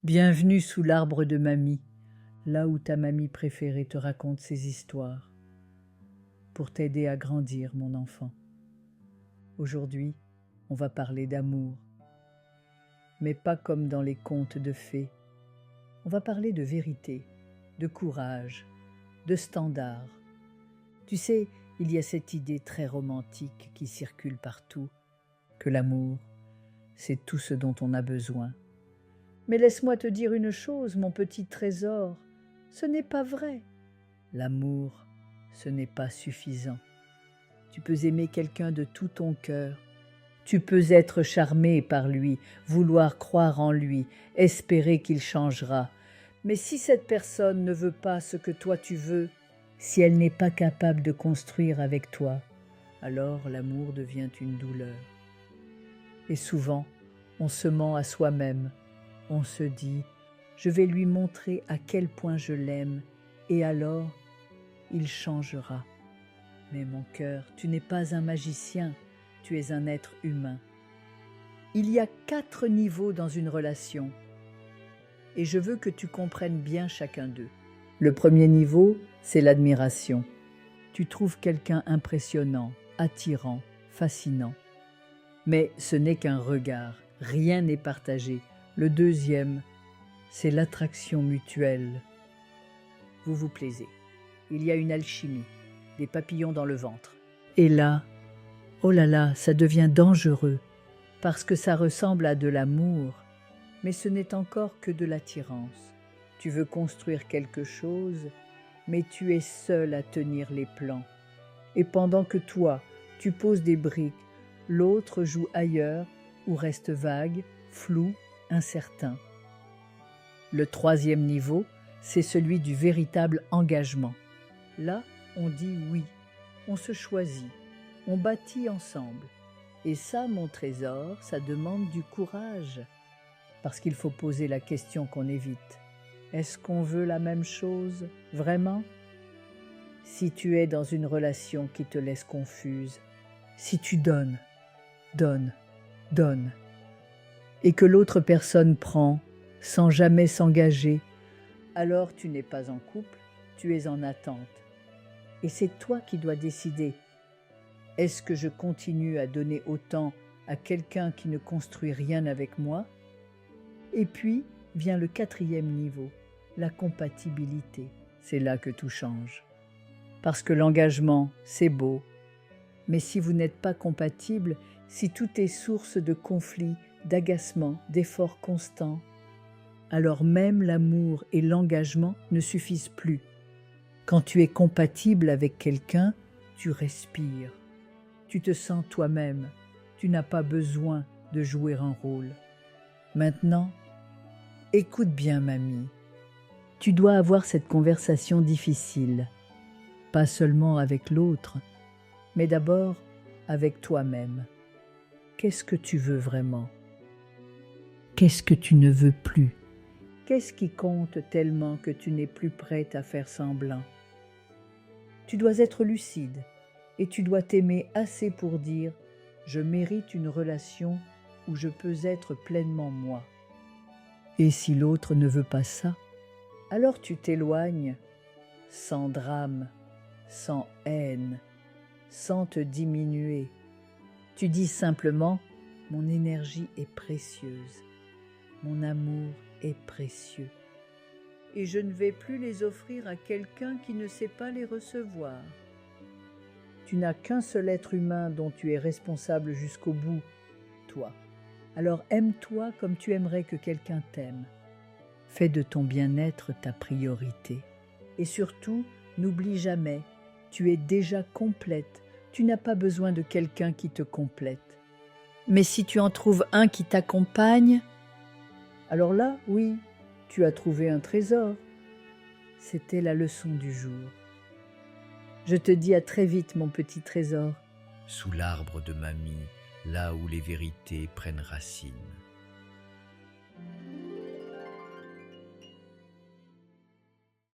Bienvenue sous l'arbre de mamie, là où ta mamie préférée te raconte ses histoires, pour t'aider à grandir, mon enfant. Aujourd'hui, on va parler d'amour, mais pas comme dans les contes de fées. On va parler de vérité, de courage, de standards. Tu sais, il y a cette idée très romantique qui circule partout, que l'amour, c'est tout ce dont on a besoin. Mais laisse-moi te dire une chose, mon petit trésor, ce n'est pas vrai. L'amour, ce n'est pas suffisant. Tu peux aimer quelqu'un de tout ton cœur. Tu peux être charmé par lui, vouloir croire en lui, espérer qu'il changera. Mais si cette personne ne veut pas ce que toi tu veux, si elle n'est pas capable de construire avec toi, alors l'amour devient une douleur. Et souvent, on se ment à soi-même. On se dit « je vais lui montrer à quel point je l'aime et alors il changera ». Mais mon cœur, tu n'es pas un magicien, tu es un être humain. Il y a 4 niveaux dans une relation et je veux que tu comprennes bien chacun d'eux. Le premier niveau, c'est l'admiration. Tu trouves quelqu'un impressionnant, attirant, fascinant. Mais ce n'est qu'un regard, rien n'est partagé. Le deuxième, c'est l'attraction mutuelle. Vous vous plaisez. Il y a une alchimie, des papillons dans le ventre. Et là, oh là là, ça devient dangereux, parce que ça ressemble à de l'amour, mais ce n'est encore que de l'attirance. Tu veux construire quelque chose, mais tu es seul à tenir les plans. Et pendant que toi, tu poses des briques, l'autre joue ailleurs ou reste vague, flou, incertain. Le troisième niveau, c'est celui du véritable engagement. Là, on dit oui, on se choisit, on bâtit ensemble. Et ça, mon trésor, ça demande du courage. Parce qu'il faut poser la question qu'on évite. Est-ce qu'on veut la même chose, vraiment? Si tu es dans une relation qui te laisse confuse, si tu donnes, et que l'autre personne prend sans jamais s'engager, alors tu n'es pas en couple, tu es en attente. Et c'est toi qui dois décider. Est-ce que je continue à donner autant à quelqu'un qui ne construit rien avec moi? Et puis vient le 4e niveau, la compatibilité. C'est là que tout change. Parce que l'engagement, c'est beau. Mais si vous n'êtes pas compatible, si tout est source de conflits, d'agacement, d'efforts constants, alors même l'amour et l'engagement ne suffisent plus. Quand tu es compatible avec quelqu'un, tu respires. Tu te sens toi-même. Tu n'as pas besoin de jouer un rôle. Maintenant, écoute bien, mamie. Tu dois avoir cette conversation difficile, pas seulement avec l'autre, mais d'abord avec toi-même. Qu'est-ce que tu veux vraiment? Qu'est-ce que tu ne veux plus? Qu'est-ce qui compte tellement que tu n'es plus prête à faire semblant? Tu dois être lucide et tu dois t'aimer assez pour dire « je mérite une relation où je peux être pleinement moi ». Et si l'autre ne veut pas ça, alors tu t'éloignes sans drame, sans haine, sans te diminuer. Tu dis simplement « mon énergie est précieuse, mon amour est précieux. Et je ne vais plus les offrir à quelqu'un qui ne sait pas les recevoir. » Tu n'as qu'un seul être humain dont tu es responsable jusqu'au bout, toi. Alors aime-toi comme tu aimerais que quelqu'un t'aime. Fais de ton bien-être ta priorité. Et surtout, n'oublie jamais, tu es déjà complète. Tu n'as pas besoin de quelqu'un qui te complète. Mais si tu en trouves un qui t'accompagne, alors là, oui, tu as trouvé un trésor. C'était la leçon du jour. Je te dis à très vite, mon petit trésor. Sous l'arbre de mamie, là où les vérités prennent racine.